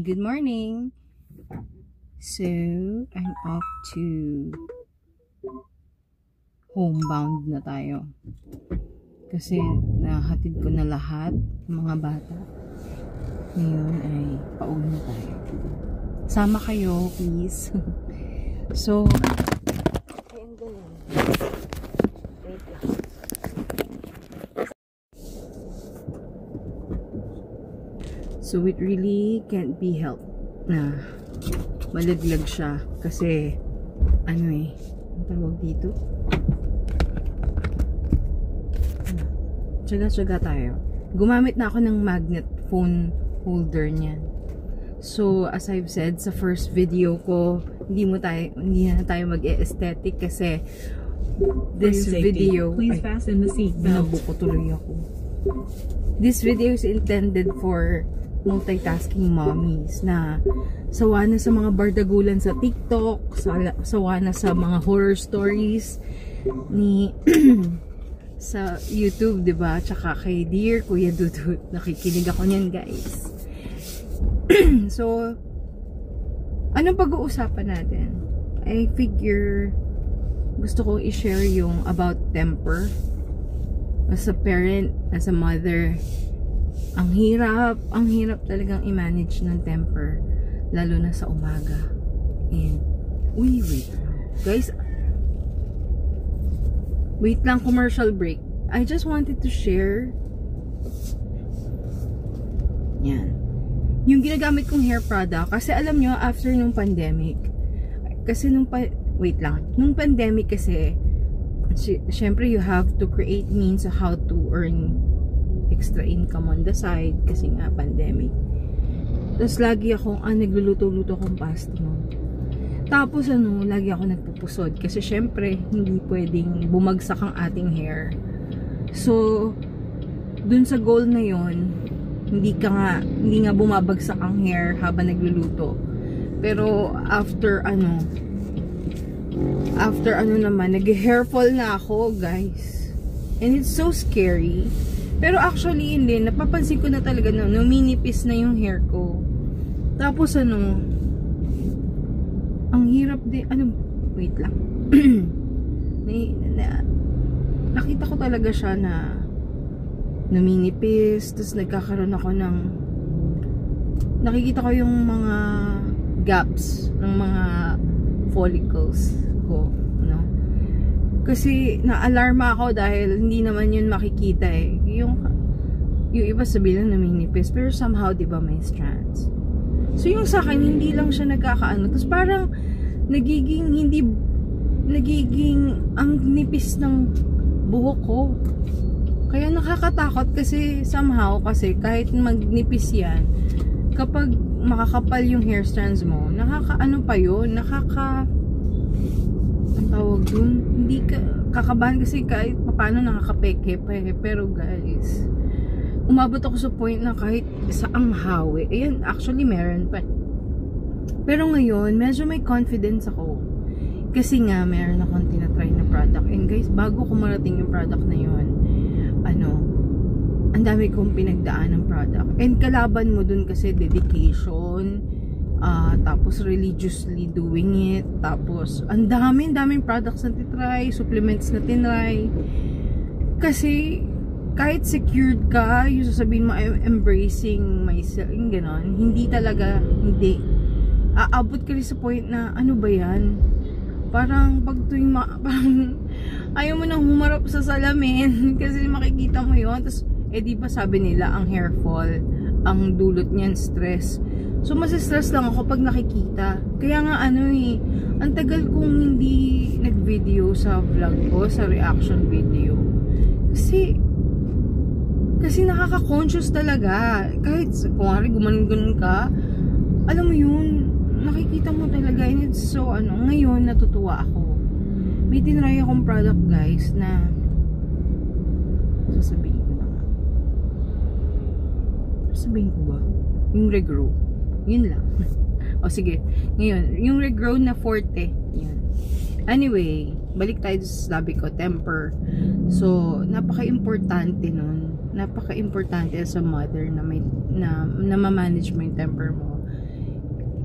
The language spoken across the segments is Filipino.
Good morning. So, I'm off to homebound na tayo. Kasi nahatid ko na lahat mga bata. Ngayon ay pauwi na tayo. Sama kayo, please. So, ay ang ganun. Wait lang. So it really can't be helped na malaglag siya kasi ano ang tawag dito? Tsaga-tsaga tayo. Gumamit na ako ng magnet phone holder niyan. So as I've said sa first video ko, hindi na tayo mag-aesthetic kasi this video, please fasten the seat belt. Nabuko tuloy ako. This video is intended for multitasking mommies na sawa na sa mga bardagulan sa TikTok, sawa na sa mga horror stories ni sa YouTube, 'di ba? Tsaka kay Dear Kuya Dudut, nakikinig ako niyan, guys. So, anong pag-uusapan natin? I figure gusto ko i-share yung about temper. As a parent, as a mother, ang hirap talagang i-manage ng temper, lalo na sa umaga. And, guys, wait lang, commercial break. I just wanted to share yan, yung ginagamit kong hair product, kasi alam nyo, after nung pandemic, kasi nung pandemic kasi, syempre you have to create means of how to earn extra income on the side kasi nga pandemic. Tapos lagi akong nagluluto-luto akong pasta mo. Tapos lagi ako nagpupusod kasi syempre hindi pwedeng bumagsak ang ating hair. So dun sa goal na yon, hindi nga bumabagsak ang hair habang nagluluto. Pero after naman, nag-hair fall na ako, guys. And it's so scary. Pero actually, hindi. Napapansin ko na talaga na numinipis na yung hair ko. Tapos ang hirap din. Wait lang. Nakita ko talaga siya na numinipis. Tapos nagkakaroon ako ng nakikita ko yung mga gaps ng mga follicles ko. Kasi na-alarma ako dahil hindi naman yun makikita eh. Yung iba sabihin na naminipis, pero somehow, di ba, may strands. So yung sa akin, hindi lang siya nagkakaano. Tapos parang nagiging ang nipis ng buhok ko. Kaya nakakatakot kasi somehow, kasi kahit magnipis yan, kapag makakapal yung hair strands mo, ang tawag dun, hindi ka kakabahan kasi kahit paano nakakapeke pa eh. Pero guys, umabot ako sa point na kahit sa anghawi, ayan, actually meron pa. Pero ngayon, medyo may confidence ako. Kasi nga, meron akong tinatry na product. And guys, bago ko marating yung product na yun, ang dami kong pinagdaan ng product. And kalaban mo dun kasi dedication, tapos religiously doing it, tapos ang daming products na tinry, supplements na tinry. Kasi kahit secured ka, yung sasabihin mo I'm embracing myself, yung ganon, hindi talaga, hindi aabot ka rin sa point na ano ba yan, parang pag tuwing parang ayaw mo nang humarap sa salamin kasi makikita mo yun. Tapos di ba sabi nila ang hair fall, ang dulot niyan stress. So, masistress lang ako pag nakikita. Kaya nga ang tagal kong hindi nag-video sa vlog ko, sa reaction video. Kasi nakaka-conscious talaga. Kahit kung gumanon-ganon ka, alam mo yun, nakikita mo talaga. And it's so, ngayon natutuwa ako. May tinry akong product, guys, na sasabihin ko na nga. Sasabihin ko ba? Yung regrow. Yun lang. O sige, ngayon, yung regrow na forte, yun. Anyway, balik tayo sa sabi ko, temper. So, napaka-importante nun. Napaka-importante sa mother na ma-manage mo yung temper mo.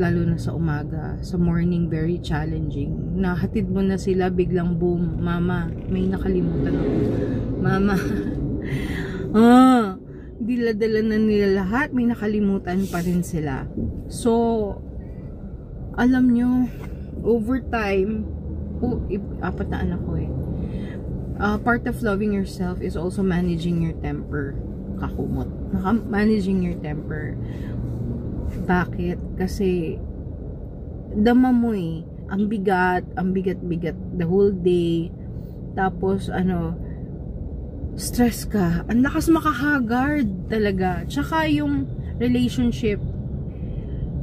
lalo na sa umaga, sa morning, very challenging. Nahatid mo na sila, biglang boom, mama, may nakalimutan ako. Mama, dila-dala na nila lahat, may nakalimutan pa rin sila. So, alam nyo, over time, apat na anak ko eh. Part of loving yourself is also managing your temper. Kakumot. Managing your temper. Bakit? Kasi dama mo eh. Ang bigat-bigat the whole day. Tapos stress ka. Ang lakas makahagard talaga. Tsaka yung relationship,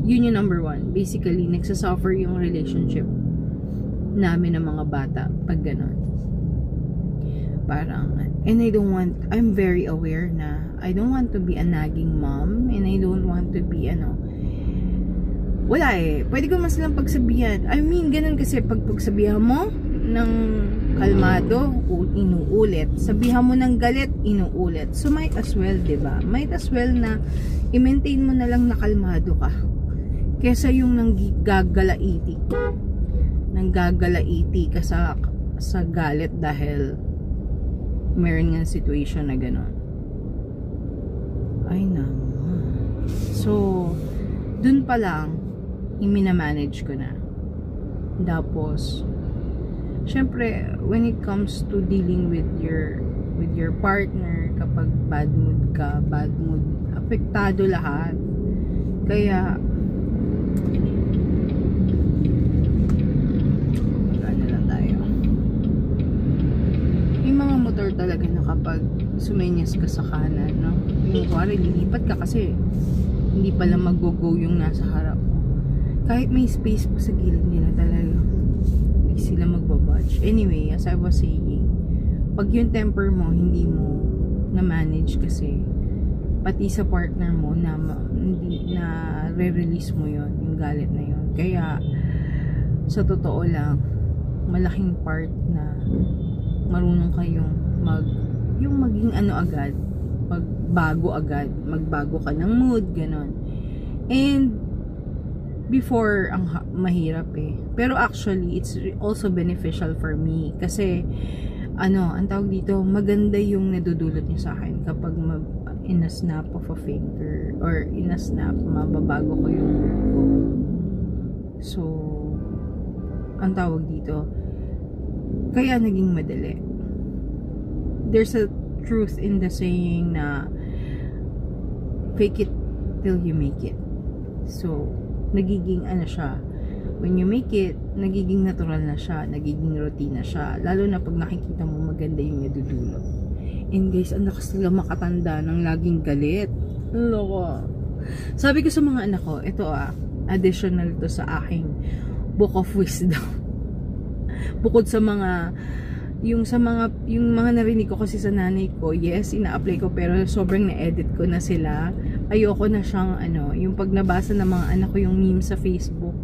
yun yung number one. Basically, nagsasuffer yung relationship namin ng mga bata pag ganon. Parang, and I'm very aware na I don't want to be a nagging mom, and I don't want to be wala eh. Pwede ko mas lang pagsabihan. I mean, ganun kasi pag pagsabihan mo ng kalmado, inuulit. Sabihan mo ng galit, inuulit. So, might as well, diba? Might as well na i-maintain mo na lang na kalmado ka. Kesa yung nanggagalaiti ka sa galit dahil meron nga situation na gano'n. Ay naman. So, dun pa lang, i-manage ko na. Tapos, syempre, when it comes to dealing with your partner, kapag bad mood, apektado lahat. Kaya, talaga na kapag sumenyas ka sa kanan, no? Yung kuwari, lilipat ka kasi hindi pala mag-go yung nasa harap mo. Kahit may space pa sa gilid nila talaga, hindi sila magbabudge. Anyway, as I was saying, pag yung temper mo, hindi mo na-manage kasi pati sa partner mo na hindi na re-release mo yon yung galit na yon. Kaya, sa totoo lang, malaking part na marunong kayong maging agad, magbago ka ng mood, ganon. And before, mahirap eh. Pero actually, it's also beneficial for me kasi ang tawag dito, maganda yung nadudulot niya sa akin kapag in a snap of a finger or in a snap, mababago ko yung mood ko. So, ang tawag dito, kaya naging madali. There's a truth in the saying na fake it till you make it. So, nagiging siya. When you make it, nagiging natural na siya, nagiging routine na siya. Lalo na pag nakikita mo maganda yung nadudulot. And guys, ang lakas nila makatanda ng laging galit. Loko. Sabi ko sa mga anak ko, ito additional to sa aking book of wisdom. Bukod sa yung mga narinig ko kasi sa nanay ko, yes, ina-apply ko, pero sobrang na-edit ko na sila. Ayoko na siyang yung pag nabasa ng mga anak ko yung meme sa Facebook,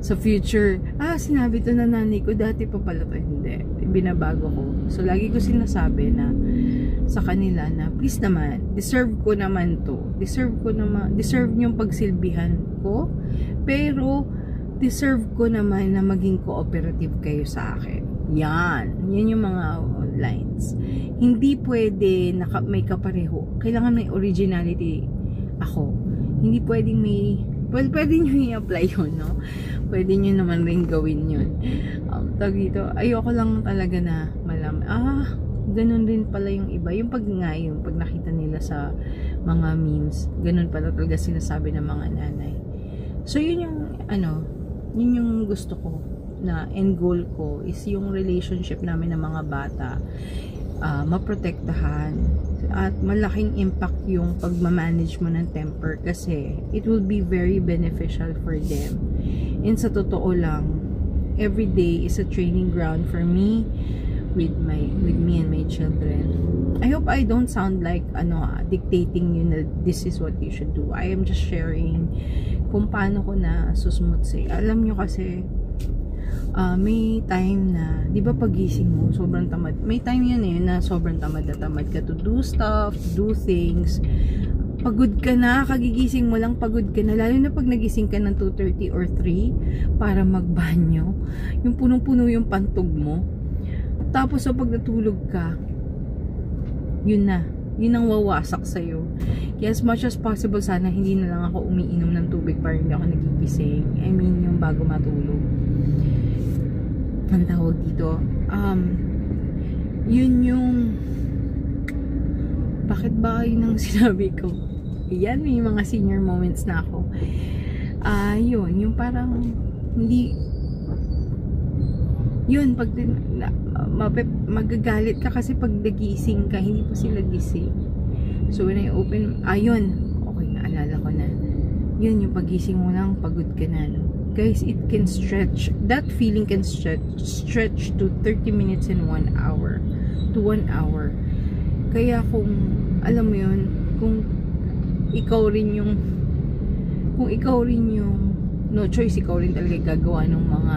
sa future, sinabi to na nanay ko, dati pa pala to, hindi, binabago ko. So lagi ko sinasabi na sa kanila na please naman, deserve ko naman to, deserve niyong pagsilbihan ko, pero deserve ko naman na maging cooperative kayo sa akin. Yan yung mga lines. Hindi pwede may kapareho. Kailangan may originality ako. Hindi pwedeng pwede nyo i-apply yun, no? Pwede nyo naman rin gawin yun. Tag dito, ayoko lang talaga na malaman, ganun din pala yung iba. Yung pag nakita nila sa mga memes, ganun pala talaga sinasabi ng mga nanay. So, yun yung gusto ko na end goal ko is yung relationship namin ng mga bata maprotektahan at malaking impact yung pagmamanage mo ng temper kasi it will be very beneficial for them. And sa totoo lang, every day is a training ground for me with me and my children. I hope I don't sound like dictating you na this is what you should do. I am just sharing kung paano ko na susmutsi. Alam nyo kasi may time na, di ba pagising mo, sobrang tamad. May time yun na sobrang tamad na tamad ka to do stuff, to do things. pagod ka na, kagigising mo lang, pagod ka na, lalo na pag nagising ka ng 2:30 or 3 para magbanyo, yung punong-puno yung pantog mo, tapos sa pag natulog ka, yun ang wawasak sa'yo. Kaya as much as possible, sana hindi na lang ako umiinom ng tubig para hindi ako nagigising. I mean, yung bago matulog. Ang tawag dito, yun yung, bakit ba yun ang sinabi ko? Yan, may mga senior moments na ako. Yun, yung parang, hindi, yun, pag magagalit ka kasi pag nagising ka, hindi pa sila gising. So when I open, yun, okay, naalala ko na. Yun, yung pagising mo lang, pagod ka na, no? Guys, it can stretch, that feeling can stretch to 30 minutes and 1 hour. To 1 hour. Kaya kung, alam mo yun, kung ikaw rin yung, no choice, ikaw rin talaga gagawa ng mga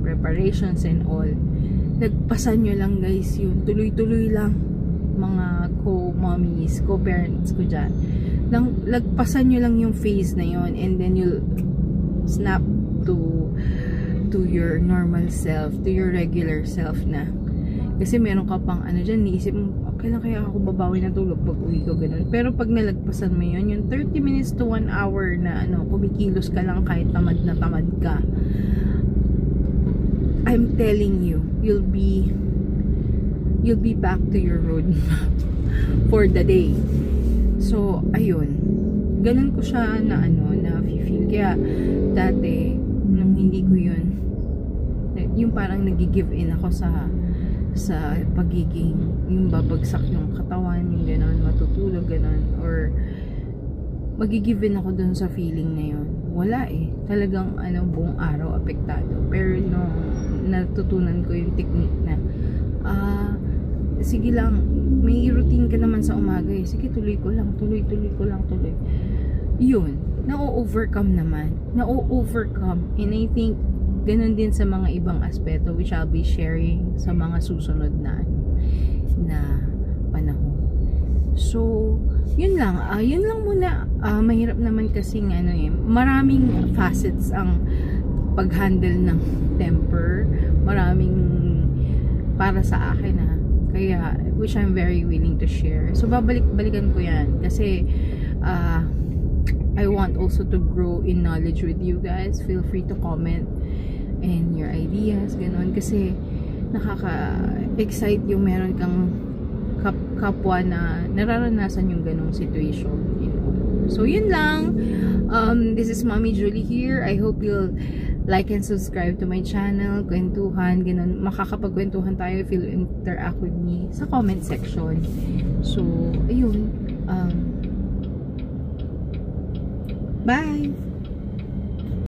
preparations and all, nagpasan nyo lang guys yun, tuloy-tuloy lang, mga co-mommies, co-parents ko dyan, lagpasan nyo lang yung phase na yun, and then you'll snap to your normal self, to your regular self na. Kasi meron ka pang dyan, niisip mo, kailan kaya ako babawi ng tulog pag uwi ko, ganun. Pero pag nalagpasan mo yun, yung 30 minutes to 1 hour na kumikilos ka lang kahit tamad na tamad ka, I'm telling you, you'll be back to your roadmap for the day. So, ayun. Ganun ko siya na na feel. Kaya, dati, nung hindi ko yun, yung parang nag-give in ako sa pagiging, yung babagsak yung katawan, yung gano'n, matutulog, gano'n, or mag-give in ako dun sa feeling na yun. Wala eh. Talagang buong araw apektado. Pero nung natutunan ko yung technique na sige lang, may routine ka naman sa umaga eh. Sige, tuloy ko lang. Yun. Na-overcome naman. And I think ganun din sa mga ibang aspeto which I'll be sharing sa mga susunod na panahon. So, yun lang muna. Mahirap naman kasing maraming facets ang pag-handle ng temper. Maraming para sa akin kaya, which I'm very willing to share. So, balikan ko yan. Kasi, I want also to grow in knowledge with you guys. Feel free to comment and your ideas, ganun. Kasi, nakaka-excite yung meron kang kapwa na nararanasan yung ganung situation. So, yun lang. This is Mommy Julie here. I hope you'll like and subscribe to my channel. Kwentuhan, ganun. Makakapagkwentuhan tayo if you'll interact with me sa comment section. So, ayun. Bye!